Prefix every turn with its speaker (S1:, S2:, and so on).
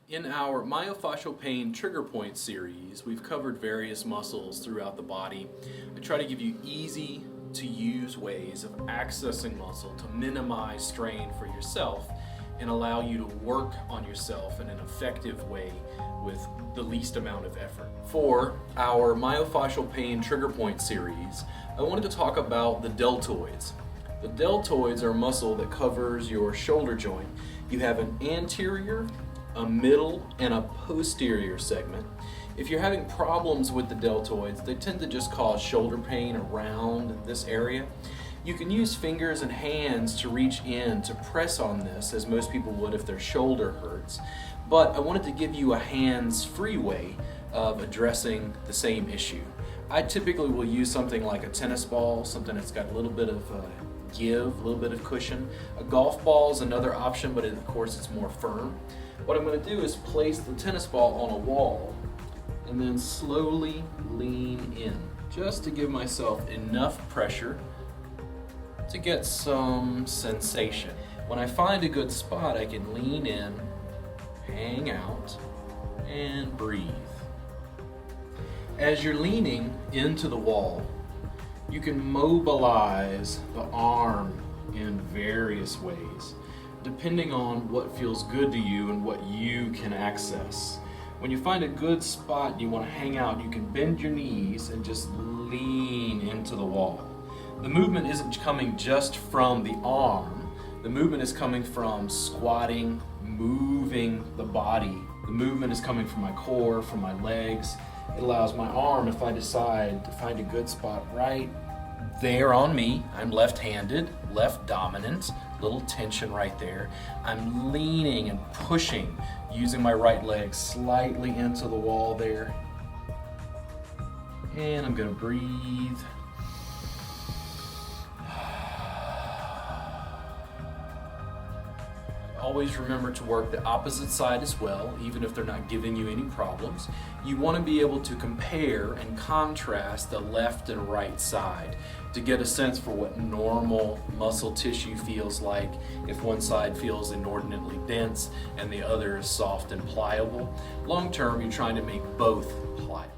S1: In our myofascial pain trigger point series, we've covered various muscles throughout the body. I try to give you easy to use ways of accessing muscle to minimize strain for yourself and allow you to work on yourself in an effective way with the least amount of effort. For our myofascial pain trigger point series, I wanted to talk about the deltoids. The deltoids are a muscle that covers your shoulder joint. You have an anterior, a middle, and a posterior segment. If you're having problems with the deltoids, they tend to just cause shoulder pain around this area. You can use fingers and hands to reach in to press on this, as most people would if their shoulder hurts. But I wanted to give you a hands-free way of addressing the same issue. I typically will use something like a tennis ball, something that's got a little bit of give, a little bit of cushion. A golf ball is another option, but of course it's more firm. What I'm going to do is place the tennis ball on a wall and then slowly lean in, just to give myself enough pressure to get some sensation. When I find a good spot, I can lean in, hang out, and breathe. As you're leaning into the wall, you can mobilize the arm in various ways, depending on what feels good to you and what you can access. When you find a good spot and you want to hang out, you can bend your knees and just lean into the wall. The movement isn't coming just from the arm. The movement is coming from squatting, moving the body. The movement is coming from my core, from my legs. It allows my arm, if I decide to find a good spot right there on me. I'm left-handed, left dominant, little tension right there. I'm leaning and pushing, using my right leg slightly into the wall there. And I'm gonna breathe. Always remember to work the opposite side as well, even if they're not giving you any problems. You want to be able to compare and contrast the left and right side to get a sense for what normal muscle tissue feels like if one side feels inordinately dense and the other is soft and pliable. Long term, you're trying to make both pliable.